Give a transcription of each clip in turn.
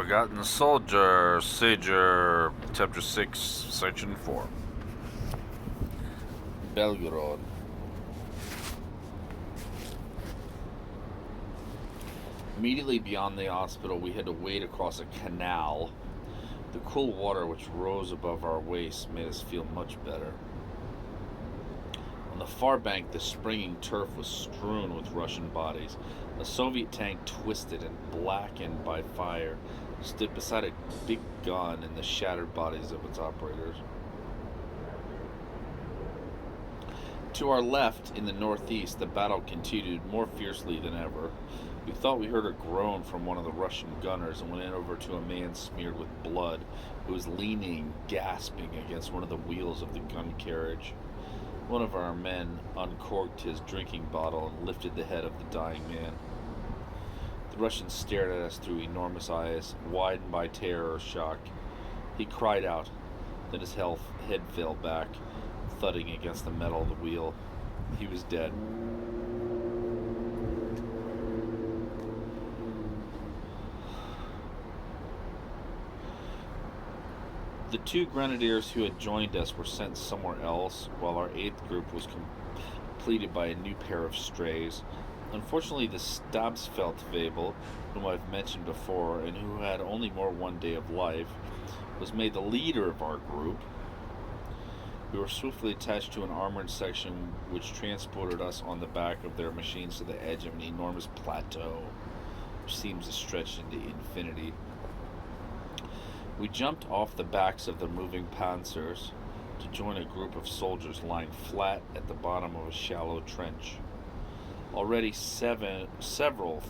Forgotten Soldier, Sajer, Chapter 6, Section 4. Belgorod. Immediately beyond the hospital, we had to wade across a canal. The cool water which rose above our waists made us feel much better. On the far bank, the springing turf was strewn with Russian bodies. A Soviet tank, twisted and blackened by fire, stood beside a big gun and the shattered bodies of its operators. To our left, in the northeast, the battle continued more fiercely than ever. We thought we heard a groan from one of the Russian gunners and went in over to a man smeared with blood who was leaning, gasping against one of the wheels of the gun carriage. One of our men uncorked his drinking bottle and lifted the head of the dying man. The Russian stared at us through enormous eyes, widened by terror or shock. He cried out, then his head fell back, thudding against the metal of the wheel. He was dead. The two grenadiers who had joined us were sent somewhere else, while our 8th group was completed by a new pair of strays. Unfortunately, the Stabsfeldwebel, whom I've mentioned before, and who had only one day of life, was made the leader of our group. We were swiftly attached to an armored section which transported us on the back of their machines to the edge of an enormous plateau, which seems to stretch into infinity. We jumped off the backs of the moving panzers to join a group of soldiers lying flat at the bottom of a shallow trench. Already several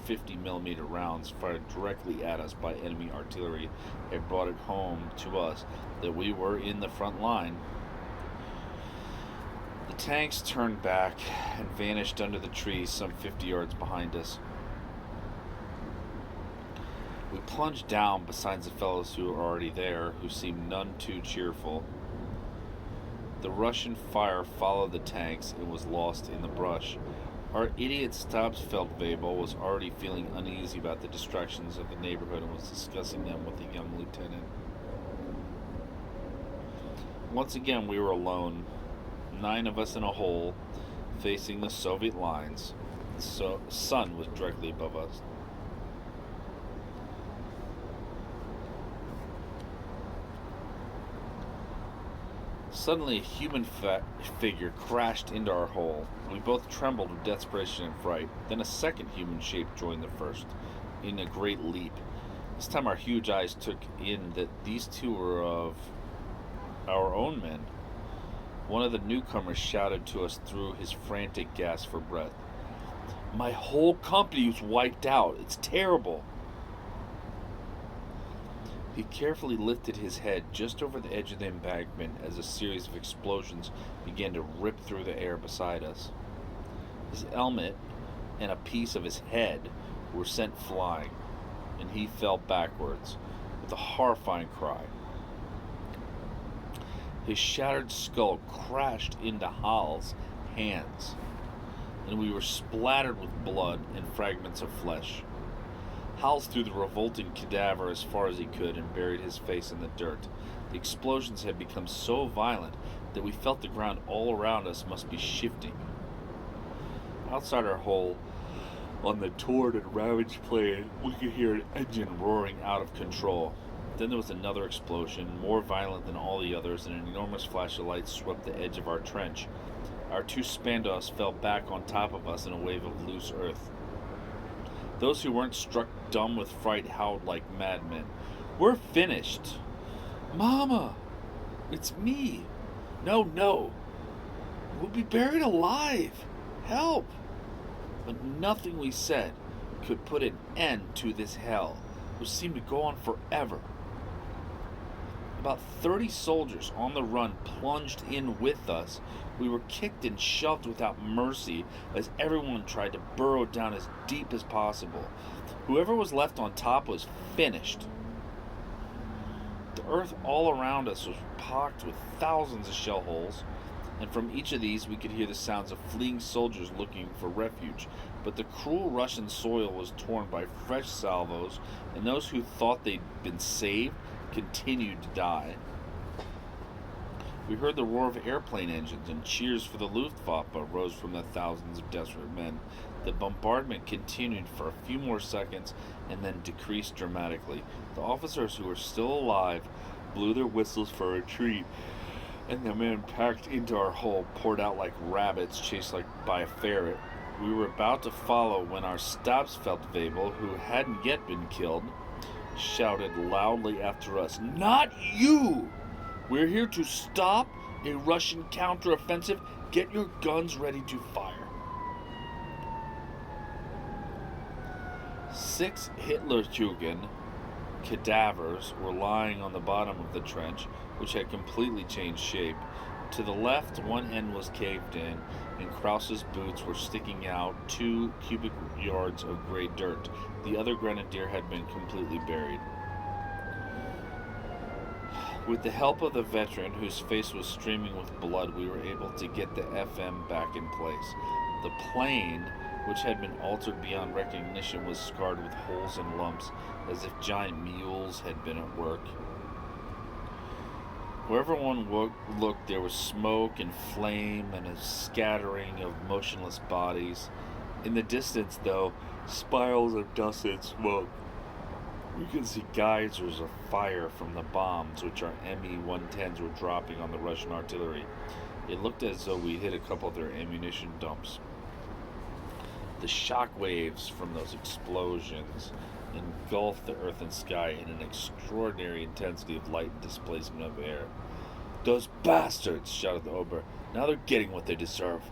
50mm rounds fired directly at us by enemy artillery had brought it home to us that we were in the front line. The tanks turned back and vanished under the trees some 50 yards behind us. We plunged down beside the fellows who were already there, who seemed none too cheerful. The Russian fire followed the tanks and was lost in the brush. Our idiot Stabsfeldwebel was already feeling uneasy about the distractions of the neighborhood and was discussing them with the young lieutenant. Once again we were alone, 9 of us in a hole, facing the Soviet lines. The sun was directly above us. Suddenly, a human figure crashed into our hole. We both trembled with desperation and fright. Then a second human shape joined the first, in a great leap. This time our huge eyes took in that these two were of our own men. One of the newcomers shouted to us through his frantic gasp for breath. "My whole company was wiped out. It's terrible." He carefully lifted his head just over the edge of the embankment as a series of explosions began to rip through the air beside us. His helmet and a piece of his head were sent flying, and he fell backwards with a horrifying cry. His shattered skull crashed into Hal's hands, and we were splattered with blood and fragments of flesh. Hal threw the revolting cadaver as far as he could and buried his face in the dirt. The explosions had become so violent that we felt the ground all around us must be shifting. Outside our hole, on the torn and ravaged plain, we could hear an engine roaring out of control. Then there was another explosion, more violent than all the others, and an enormous flash of light swept the edge of our trench. Our 2 Spandaus fell back on top of us in a wave of loose earth. Those who weren't struck dumb with fright howled like madmen. "We're finished!" "Mama! It's me!" No! We'll be buried alive! Help!" But nothing we said could put an end to this hell, which seemed to go on forever. About 30 soldiers on the run plunged in with us. We were kicked and shoved without mercy as everyone tried to burrow down as deep as possible. Whoever was left on top was finished. The earth all around us was pocked with thousands of shell holes, and from each of these we could hear the sounds of fleeing soldiers looking for refuge, But the cruel Russian soil was torn by fresh salvos, and those who thought they'd been saved continued to die. We heard the roar of airplane engines, and cheers for the Luftwaffe rose from the thousands of desperate men. The bombardment continued for a few more seconds and then decreased dramatically. The officers who were still alive blew their whistles for retreat, and the men packed into our hull poured out like rabbits chased by a ferret. We were about to follow when our Stabsfeldwebel, who hadn't yet been killed, shouted loudly after us, "Not you! We're here to stop a Russian counteroffensive. Get your guns ready to fire." 6 Hitlerjugend cadavers were lying on the bottom of the trench, which had completely changed shape. To the left, one end was caved in, and Krause's boots were sticking out 2 cubic yards of gray dirt. The other grenadier had been completely buried. With the help of the veteran, whose face was streaming with blood, we were able to get the FM back in place. The plane, which had been altered beyond recognition, was scarred with holes and lumps, as if giant mules had been at work. Wherever one looked, there was smoke and flame and a scattering of motionless bodies. In the distance, though, spirals of dust and smoke. We could see geysers of fire from the bombs which our Me-110s were dropping on the Russian artillery. It looked as though we hit a couple of their ammunition dumps. The shock waves from those explosions engulfed the earth and sky in an extraordinary intensity of light and displacement of air. "Those bastards!" shouted the Ober. "Now they're getting what they deserve."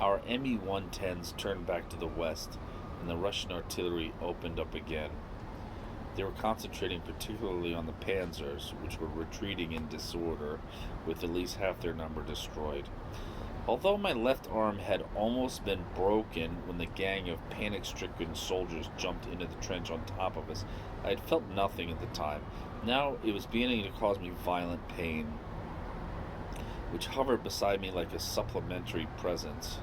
Our Me-110s turned back to the west, and the Russian artillery opened up again. They were concentrating particularly on the panzers, which were retreating in disorder, with at least half their number destroyed. Although my left arm had almost been broken when the gang of panic-stricken soldiers jumped into the trench on top of us, I had felt nothing at the time. Now it was beginning to cause me violent pain, which hovered beside me like a supplementary presence.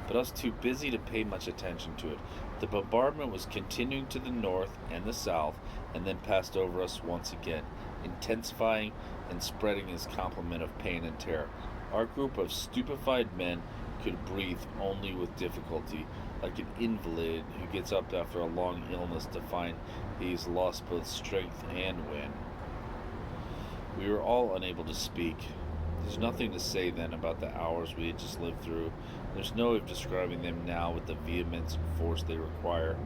But I was too busy to pay much attention to it. The bombardment was continuing to the north and the south, and then passed over us once again, intensifying and spreading its complement of pain and terror. Our group of stupefied men could breathe only with difficulty, like an invalid who gets up after a long illness to find he's lost both strength and wind. We were all unable to speak. There's nothing to say then about the hours we had just lived through. There's no way of describing them now with the vehemence and force they require.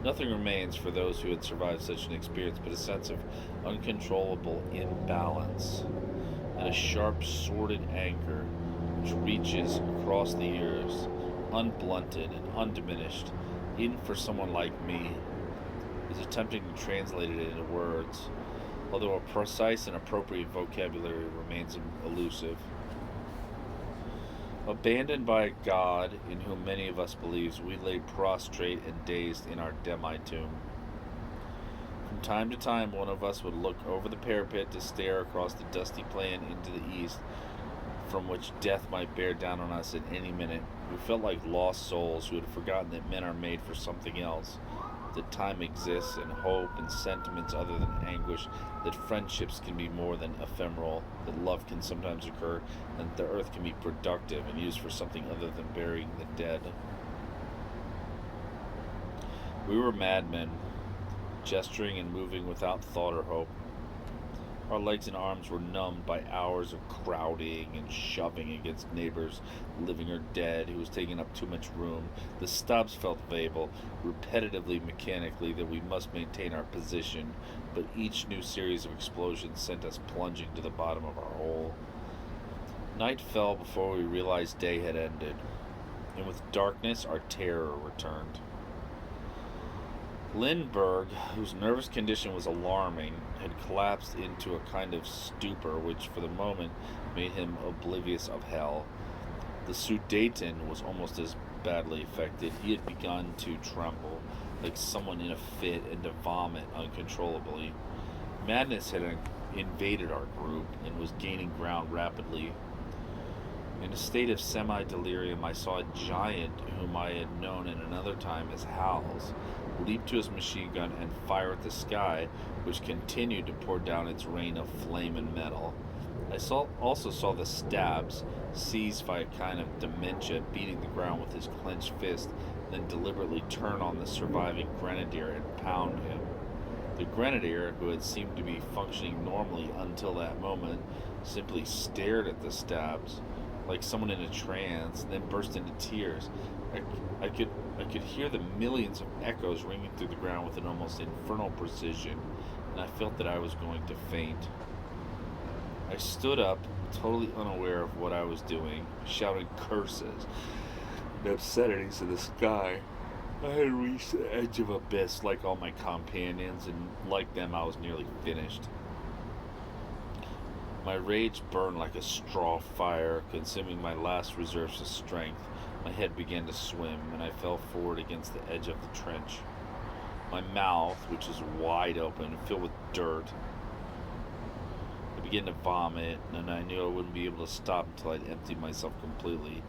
Nothing remains for those who had survived such an experience but a sense of uncontrollable imbalance, and a sharp, sordid anger which reaches across the ears, unblunted and undiminished, even for someone like me. Is attempting to translate it into words, although a precise and appropriate vocabulary remains elusive. Abandoned by a God in whom many of us believe, we lay prostrate and dazed in our demi-tomb. From time to time, one of us would look over the parapet to stare across the dusty plain into the east, from which death might bear down on us at any minute. We felt like lost souls who had forgotten that men are made for something else, that time exists, and hope, and sentiments other than anguish, that friendships can be more than ephemeral, that love can sometimes occur, and that the earth can be productive and used for something other than burying the dead. We were madmen, gesturing and moving without thought or hope. Our legs and arms were numbed by hours of crowding and shoving against neighbors, living or dead, who was taking up too much room. The Stabsfeldwebel repetitively, mechanically, that we must maintain our position, but each new series of explosions sent us plunging to the bottom of our hole. Night fell before we realized day had ended, and with darkness our terror returned. Lindbergh, whose nervous condition was alarming, had collapsed into a kind of stupor which for the moment made him oblivious of hell. The Sudeten was almost as badly affected. He had begun to tremble, like someone in a fit, and to vomit uncontrollably. Madness had invaded our group and was gaining ground rapidly. In a state of semi-delirium, I saw a giant whom I had known in another time as Howls leap to his machine gun and fire at the sky, which continued to pour down its rain of flame and metal. Also saw the Stabs, seized by a kind of dementia, beating the ground with his clenched fist, then deliberately turn on the surviving grenadier and pound him. The grenadier, who had seemed to be functioning normally until that moment, simply stared at the Stabs like someone in a trance, then burst into tears. I could hear the millions of echoes ringing through the ground with an almost infernal precision, and I felt that I was going to faint. I stood up, totally unaware of what I was doing, shouting curses and obscenities to the sky. I had reached the edge of abyss like all my companions, and like them, I was nearly finished. My rage burned like a straw fire, consuming my last reserves of strength. My head began to swim, and I fell forward against the edge of the trench. My mouth, which was wide open and filled with dirt, I began to vomit, and I knew I wouldn't be able to stop until I'd emptied myself completely.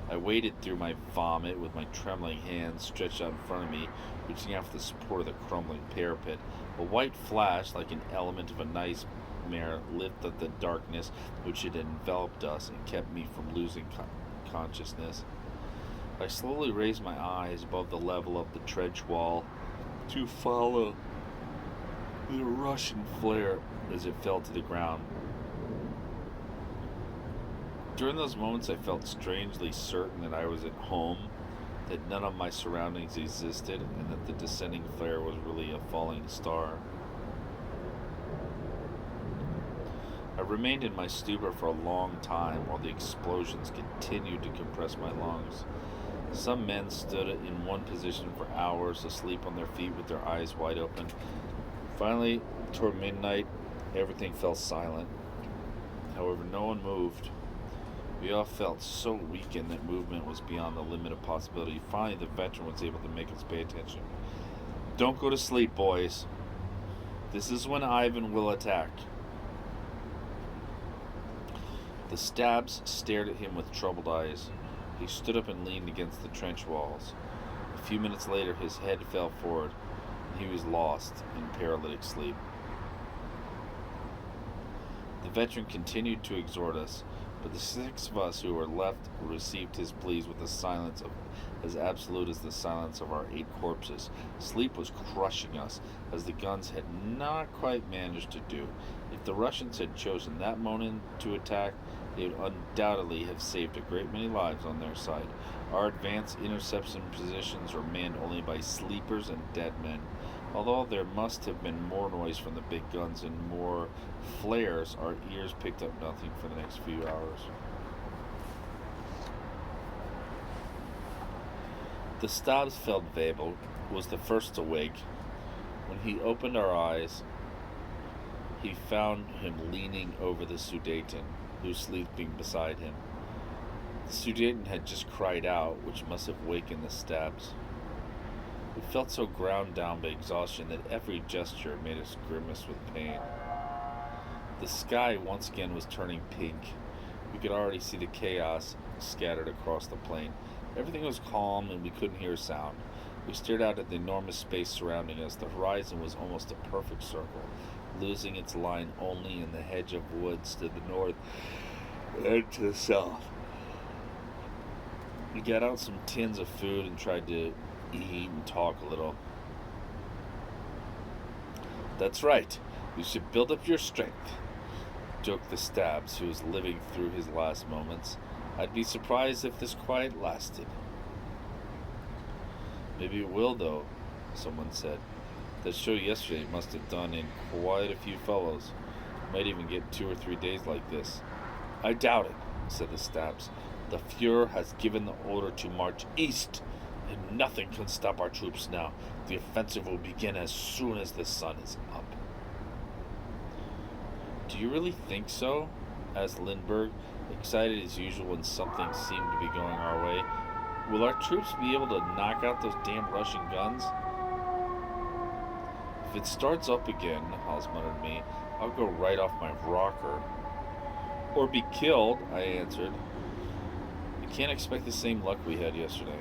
I waded through my vomit with my trembling hands stretched out in front of me, reaching out for the support of the crumbling parapet. A white flash, like an element of a nightmare, lit up the darkness which had enveloped us and kept me from losing consciousness. I slowly raised my eyes above the level of the trench wall to follow the Russian flare as it fell to the ground. During those moments, I felt strangely certain that I was at home, that none of my surroundings existed, and that the descending flare was really a falling star. I remained in my stupor for a long time while the explosions continued to compress my lungs. Some men stood in one position for hours, asleep on their feet with their eyes wide open. Finally, toward midnight, everything fell silent. However, no one moved. We all felt so weakened that movement was beyond the limit of possibility. Finally, the veteran was able to make us pay attention. "Don't go to sleep, boys. This is when Ivan will attack." The Stabs stared at him with troubled eyes. He stood up and leaned against the trench walls. A few minutes later, his head fell forward, and he was lost in paralytic sleep. The veteran continued to exhort us, but the 6 of us who were left received his pleas with a silence as absolute as the silence of our 8 corpses. Sleep was crushing us, as the guns had not quite managed to do. If the Russians had chosen that moment to attack, they would undoubtedly have saved a great many lives on their side. Our advanced interception positions were manned only by sleepers and dead men. Although there must have been more noise from the big guns and more flares, our ears picked up nothing for the next few hours. The Stabsfeldwebel was the first to wake. When he opened our eyes, he found him leaning over the Sudeten, who was sleeping beside him. The Sudeten had just cried out, which must have wakened the Stabs. We felt so ground down by exhaustion that every gesture made us grimace with pain. The sky once again was turning pink. We could already see the chaos scattered across the plain. Everything was calm and we couldn't hear a sound. We stared out at the enormous space surrounding us. The horizon was almost a perfect circle, losing its line only in the hedge of woods to the north and to the south. We got out some tins of food and tried to eat and talk a little. "That's right. You should build up your strength," joked the Stabs, who was living through his last moments. "I'd be surprised if this quiet lasted." "Maybe it will, though," someone said. "That show yesterday must have done in quite a few fellows. Might even get 2 or 3 days like this." "I doubt it," said the Stabs. "The Fuhrer has given the order to march east, and nothing can stop our troops now. The offensive will begin as soon as the sun is up." "Do you really think so?" asked Lindbergh, excited as usual when something seemed to be going our way. "Will our troops be able to knock out those damn Russian guns?" "If it starts up again," Hals muttered me, "I'll go right off my rocker." "Or be killed," I answered. Can't expect the same luck we had yesterday.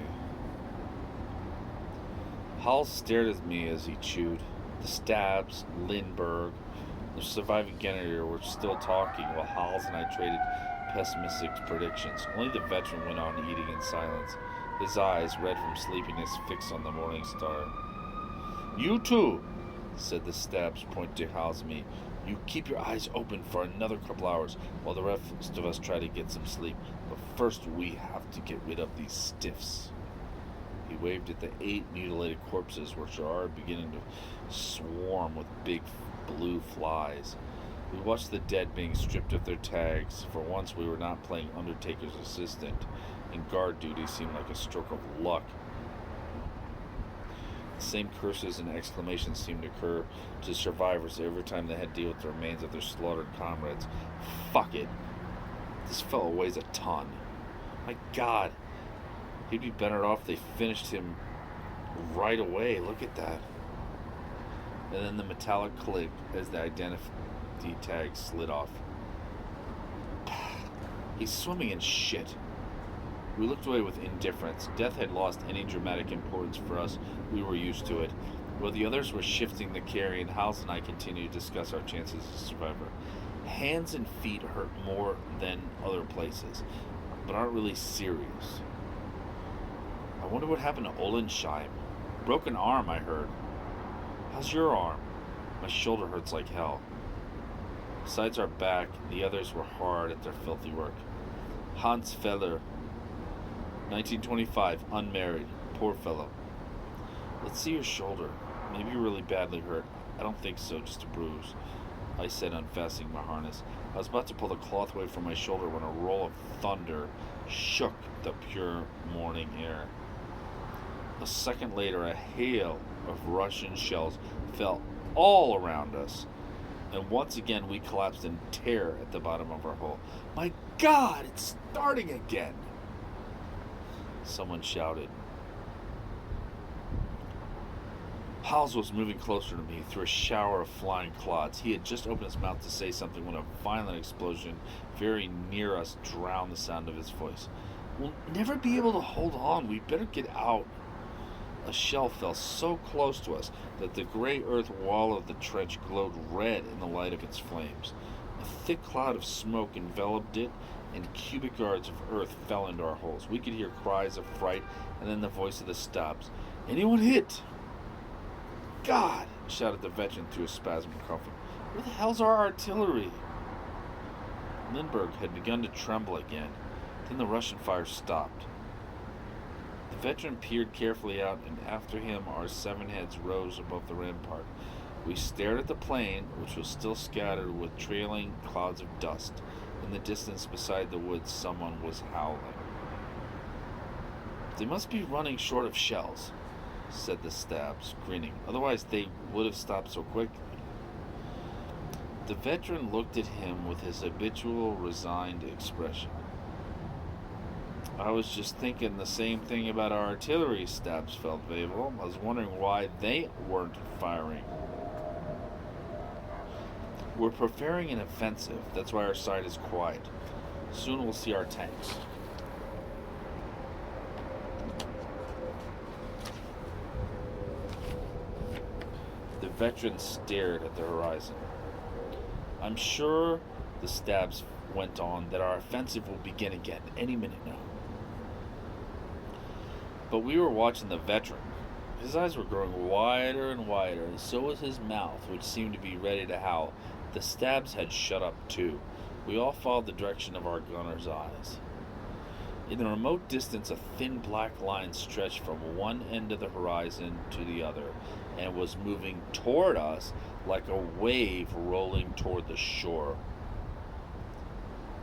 Hall stared at me as he chewed. The Stabs, Lindbergh, the surviving Generator were still talking while Hals and I traded pessimistic predictions. Only the veteran went on eating in silence, his eyes, red from sleepiness, fixed on the morning star. "You too," said the Stabs, pointing to Hals and me. "You keep your eyes open for another couple hours while the rest of us try to get some sleep. But first we have to get rid of these stiffs." He waved at the 8 mutilated corpses, which are already beginning to swarm with big blue flies. We watched the dead being stripped of their tags. For once we were not playing Undertaker's assistant, and guard duty seemed like a stroke of luck. The same curses and exclamations seemed to occur to survivors every time they had to deal with the remains of their slaughtered comrades. Fuck it. This fellow weighs a ton. My God. He'd be better off if they finished him right away. Look at that. And then the metallic click as the identity tag slid off. He's swimming in shit. We looked away with indifference. Death had lost any dramatic importance for us. We were used to it. While the others were shifting the carry, and Hals and I continued to discuss our chances as a survivor. Hands and feet hurt more than other places, but aren't really serious. I wonder what happened to Olensheim. Broken arm, I heard. How's your arm? My shoulder hurts like hell. Besides our back, the others were hard at their filthy work. Hans Feller, 1925, unmarried, poor fellow. Let's see your shoulder. Maybe you're really badly hurt. I don't think so, just a bruise, I said, unfastening my harness. I was about to pull the cloth away from my shoulder when a roll of thunder shook the pure morning air. A second later, a hail of Russian shells fell all around us, and once again we collapsed in terror at the bottom of our hole. My God, it's starting again! Someone shouted. Hals was moving closer to me through a shower of flying clods. He had just opened his mouth to say something when a violent explosion very near us drowned the sound of his voice. We'll never be able to hold on. We better get out. A shell fell so close to us that the gray earth wall of the trench glowed red in the light of its flames. A thick cloud of smoke enveloped it, and cubic yards of earth fell into our holes. We could hear cries of fright, and then the voice of the Stabs. "Anyone hit?" "God!" shouted the veteran through a spasm of coughing. "Where the hell's our artillery?" Lindbergh had begun to tremble again. Then the Russian fire stopped. The veteran peered carefully out, and after him our 7 heads rose above the rampart. We stared at the plain, which was still scattered with trailing clouds of dust. In the distance beside the woods, someone was howling. "They must be running short of shells," said the Stabs, grinning. "Otherwise they would have stopped so quickly." The veteran looked at him with his habitual resigned expression. "I was just thinking the same thing about our artillery," Stabs Feldwebel. "I was wondering why they weren't firing." "We're preparing an offensive. That's why our side is quiet. Soon we'll see our tanks." The veteran stared at the horizon. "I'm sure," the Stabs went on, "that our offensive will begin again any minute now." But we were watching the veteran. His eyes were growing wider and wider, and so was his mouth, which seemed to be ready to howl. The Stabs had shut up too. We all followed the direction of our gunner's eyes. In the remote distance, a thin black line stretched from one end of the horizon to the other, and was moving toward us like a wave rolling toward the shore.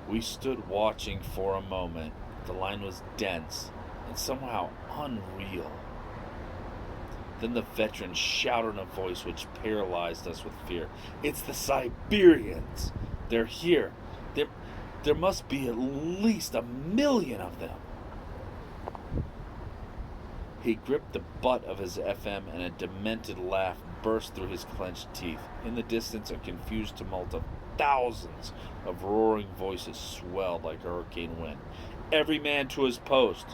We stood watching for a moment. The line was dense and somehow unreal. Then the veteran shouted in a voice which paralyzed us with fear. "It's the Siberians! They're here! There must be at least 1,000,000 of them!" He gripped the butt of his FM, and a demented laugh burst through his clenched teeth. In the distance, a confused tumult of thousands of roaring voices swelled like a hurricane wind. Every man to his post,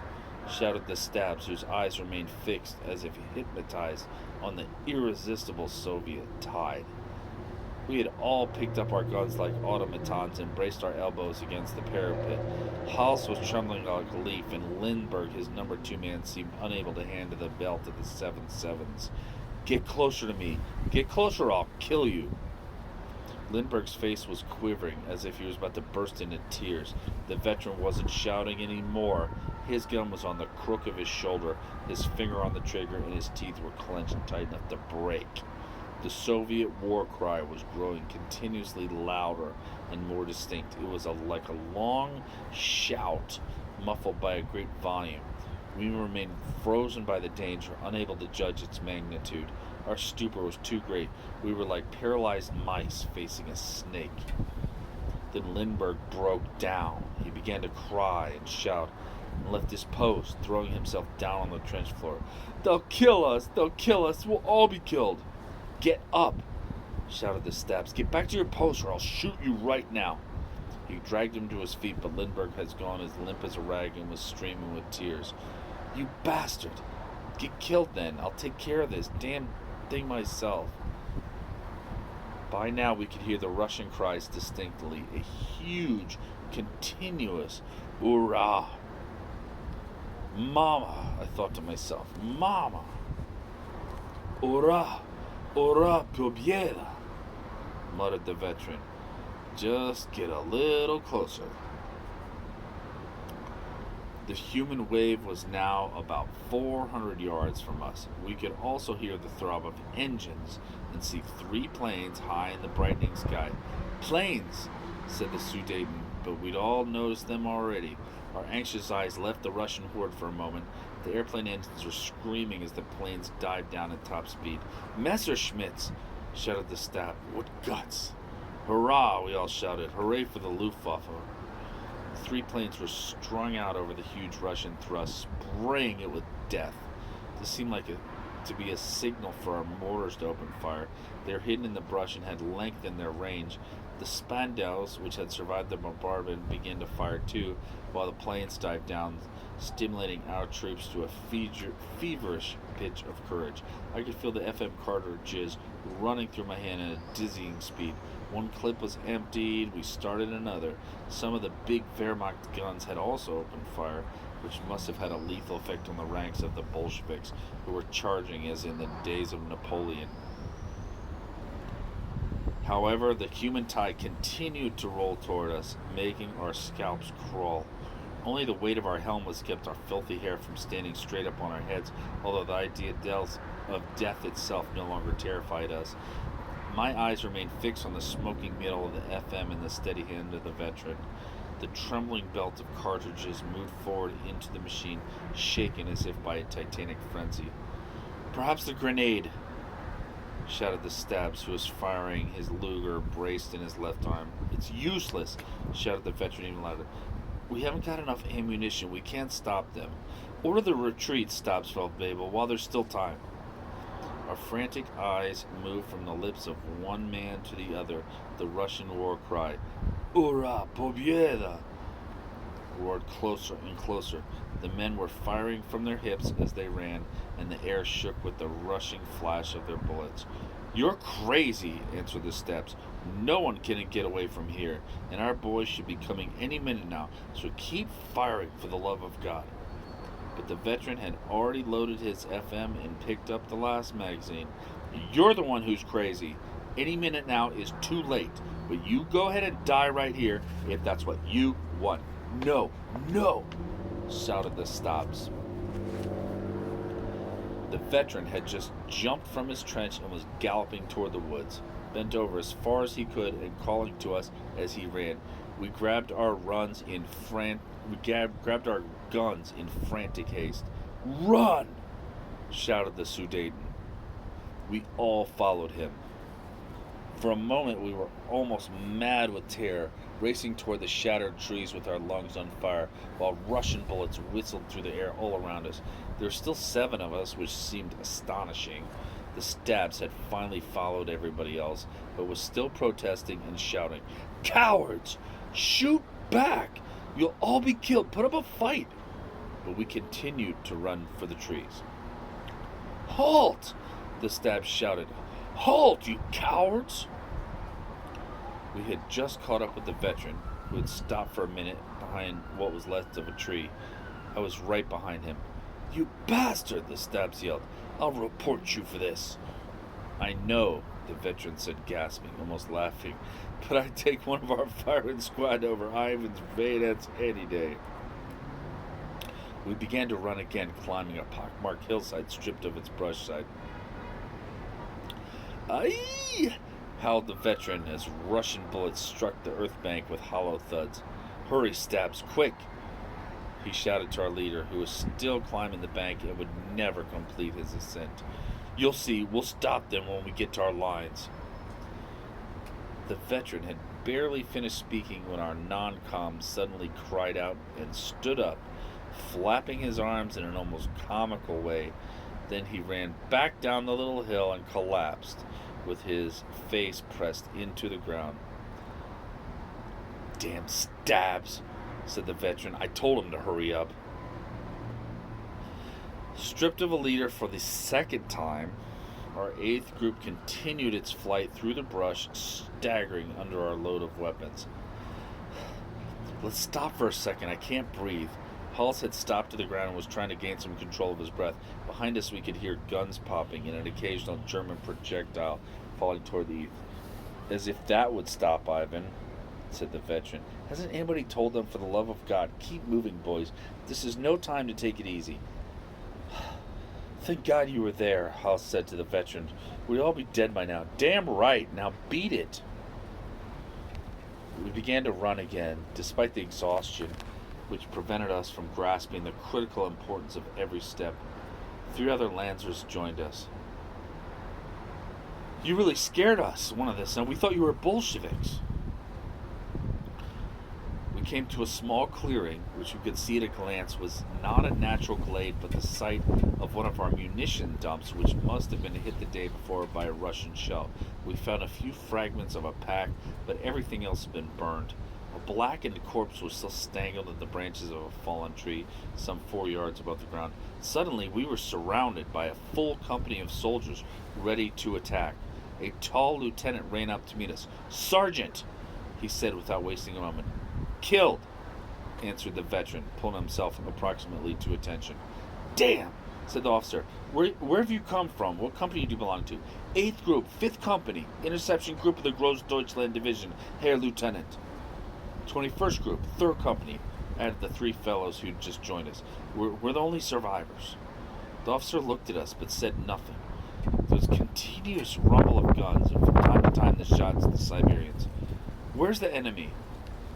shouted the Stabs, whose eyes remained fixed as if hypnotized on the irresistible Soviet tide. We had all picked up our guns like automatons and braced our elbows against the parapet. Hals was trembling like a leaf, and Lindbergh, his number 2 man, seemed unable to handle the belt of the 7.7s. Get closer to me. Get closer or I'll kill you. Lindbergh's face was quivering as if he was about to burst into tears. The veteran wasn't shouting anymore. His gun was on the crook of his shoulder, his finger on the trigger, and his teeth were clenched tight enough to break. The Soviet war cry was growing continuously louder and more distinct. It was like a long shout, muffled by a great volume. We remained frozen by the danger, unable to judge its magnitude. Our stupor was too great. We were like paralyzed mice facing a snake. Then Lindbergh broke down. He began to cry and shout and left his post, throwing himself down on the trench floor. They'll kill us! They'll kill us! We'll all be killed! Get up! Shouted the Stabs. Get back to your post or I'll shoot you right now. He dragged him to his feet, but Lindbergh had gone as limp as a rag and was streaming with tears. You bastard! Get killed then. I'll take care of this damn thing myself. By now we could hear the Russian cries distinctly. A huge, continuous "Hurrah!" Mama, I thought to myself. Mama! Hurrah! Hurrah, Pobjeda! Muttered the veteran. Just get a little closer. The human wave was now about 400 yards from us. We could also hear the throb of engines and see 3 planes high in the brightening sky. Planes, said the Sudeten, but we'd all noticed them already. Our anxious eyes left the Russian horde for a moment. The airplane engines were screaming as the planes dived down at top speed. Messerschmitts, shouted the Stab. What guts! Hurrah, we all shouted. Hooray for the Luftwaffe. 3 planes were strung out over the huge Russian thrust, spraying it with death. This seemed to be a signal for our mortars to open fire. They were hidden in the brush and had lengthened their range. The Spandaus, which had survived the bombardment, began to fire too, while the planes dived down, stimulating our troops to a feverish pitch of courage. I could feel the FM cartridges running through my hand at a dizzying speed. One clip was emptied, we started another. Some of the big Wehrmacht guns had also opened fire, which must have had a lethal effect on the ranks of the Bolsheviks, who were charging as in the days of Napoleon. However, the human tide continued to roll toward us, making our scalps crawl. Only the weight of our helmets kept our filthy hair from standing straight up on our heads, although the idea of death itself no longer terrified us. My eyes remained fixed on the smoking metal of the FM and the steady hand of the veteran. The trembling belt of cartridges moved forward into the machine, shaken as if by a titanic frenzy. Perhaps the grenade, shouted the Stabs, who was firing his Luger braced in his left arm. It's useless, shouted the veteran even louder. We haven't got enough ammunition. We can't stop them. Order the retreat, Stabsfeld Babel, while there's still time. Our frantic eyes moved from the lips of one man to the other. The Russian war cry, Hurrah, Pobjeda! Roared closer and closer. The men were firing from their hips as they ran, and the air shook with the rushing flash of their bullets. You're crazy, answered the Steps. No one can get away from here, and our boys should be coming any minute now, so keep firing for the love of God. But the veteran had already loaded his FM and picked up the last magazine. You're the one who's crazy. Any minute now is too late, but you go ahead and die right here if that's what you want. No, no, shouted the Stabs. The veteran had just jumped from his trench and was galloping toward the woods, bent over as far as he could and calling to us as he ran. We grabbed our guns in frantic haste. Run! Shouted the Sudeten. We all followed him. For a moment we were almost mad with terror, racing toward the shattered trees with our lungs on fire, while Russian bullets whistled through the air all around us. There were still 7 of us, which seemed astonishing. The Stabs had finally followed everybody else, but was still protesting and shouting, Cowards! Shoot back! You'll all be killed. Put up a fight. But we continued to run for the trees. Halt! The stabs shouted. Halt, you cowards! We had just caught up with the veteran, who had stopped for a minute behind what was left of a tree. I was right behind him. You bastard! The stabs yelled. I'll report you for this. I know, the veteran said, gasping, almost laughing, but I'd take one of our firing squad over Ivan's bayonets any day. We began to run again, climbing a pockmarked hillside stripped of its brush side. Aye! Howled the veteran as Russian bullets struck the earth bank with hollow thuds. Hurry, Stabs, quick! He shouted to our leader, who was still climbing the bank and would never complete his ascent. You'll see, we'll stop them when we get to our lines. The veteran had barely finished speaking when our non-com suddenly cried out and stood up, flapping his arms in an almost comical way. Then he ran back down the little hill and collapsed, with his face pressed into the ground. Damn Stabs, said the veteran. I told him to hurry up. Stripped of a leader for the second time, our 8th group continued its flight through the brush, staggering under our load of weapons. Let's stop for a second. I can't breathe. Hulse had stopped to the ground and was trying to gain some control of his breath. Behind us we could hear guns popping and an occasional German projectile falling toward the east. As if that would stop Ivan, said the veteran. Hasn't anybody told them, for the love of God, keep moving, boys. This is no time to take it easy. Thank God you were there, Hulse said to the veteran. We'd all be dead by now. Damn right. Now beat it. We began to run again, despite the exhaustion which prevented us from grasping the critical importance of every step. 3 other Lancers joined us. You really scared us, one of them said. We thought you were Bolsheviks. We came to a small clearing, which we could see at a glance was not a natural glade, but the site of one of our munition dumps, which must have been hit the day before by a Russian shell. We found a few fragments of a pack, but everything else had been burned. A blackened corpse was still stangled in the branches of a fallen tree, some 4 yards above the ground. Suddenly, we were surrounded by a full company of soldiers ready to attack. A tall lieutenant ran up to meet us. Sergeant, he said without wasting a moment. Killed, answered the veteran, pulling himself approximately to attention. Damn, said the officer. Where have you come from? What company do you belong to? 8th Group, 5th Company, Interception Group of the Großdeutschland Division, Herr Lieutenant. 21st Group, 3rd Company, added the 3 fellows who'd just joined us. We're the only survivors. The officer looked at us but said nothing. There was a continuous rumble of guns, and from time to time the shots of the Siberians. Where's the enemy?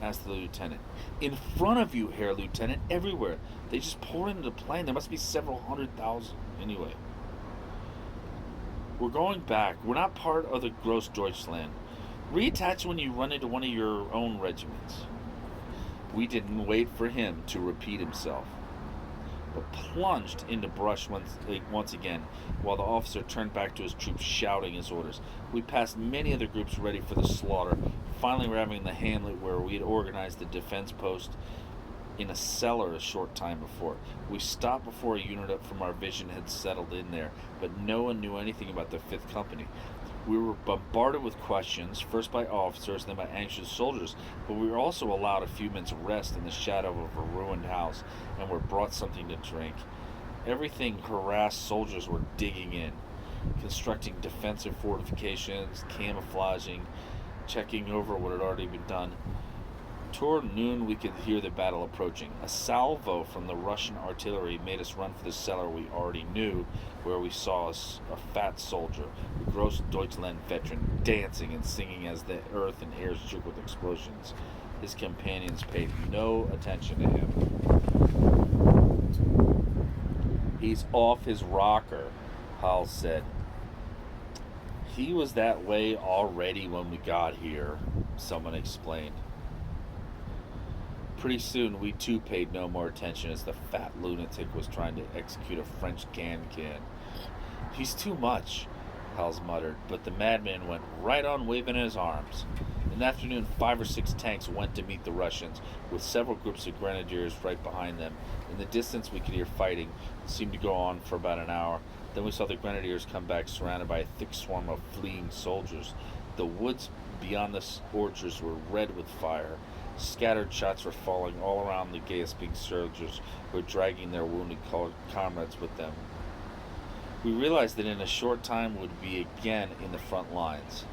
Asked the lieutenant. In front of you, Herr Lieutenant, everywhere. They just poured into the plane. There must be several 100,000. Anyway. We're going back. We're not part of the Großdeutschland. Reattach when you run into one of your own regiments. We didn't wait for him to repeat himself, but plunged into brush once again, while the officer turned back to his troops shouting his orders. We passed many other groups ready for the slaughter, finally arriving the hamlet where we had organized the defense post in a cellar a short time before. We stopped before a unit from our vision had settled in there, but no one knew anything about the 5th Company. We were bombarded with questions, first by officers, then by anxious soldiers, but we were also allowed a few minutes rest in the shadow of a ruined house, and were brought something to drink. Everything harassed soldiers were digging in, constructing defensive fortifications, camouflaging, checking over what had already been done. Toward noon we could hear the battle approaching. A salvo from the Russian artillery made us run for the cellar we already knew, where we saw a fat soldier, a Großdeutschland veteran, dancing and singing as the earth and air shook with explosions. His companions paid no attention to him. He's off his rocker, Hal said. He was that way already when we got here, someone explained. Pretty soon, we too paid no more attention as the fat lunatic was trying to execute a French can-can. He's too much, Hals muttered, but the madman went right on waving his arms. In the afternoon, 5 or 6 tanks went to meet the Russians, with several groups of grenadiers right behind them. In the distance, we could hear fighting. It seemed to go on for about an hour. Then we saw the grenadiers come back, surrounded by a thick swarm of fleeing soldiers. The woods beyond the orchards were red with fire. Scattered shots were falling all around the gasping soldiers who were dragging their wounded comrades with them. We realized that in a short time we would be again in the front lines.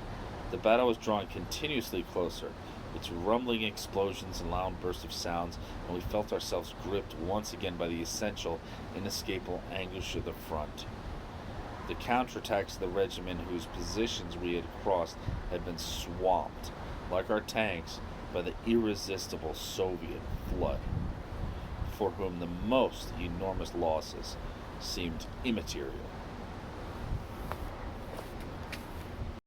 The battle was drawing continuously closer, its rumbling explosions and loud bursts of sounds, and we felt ourselves gripped once again by the essential, inescapable anguish of the front. The counterattacks of the regiment whose positions we had crossed had been swamped, like our tanks, by the irresistible Soviet flood, for whom the most enormous losses seemed immaterial.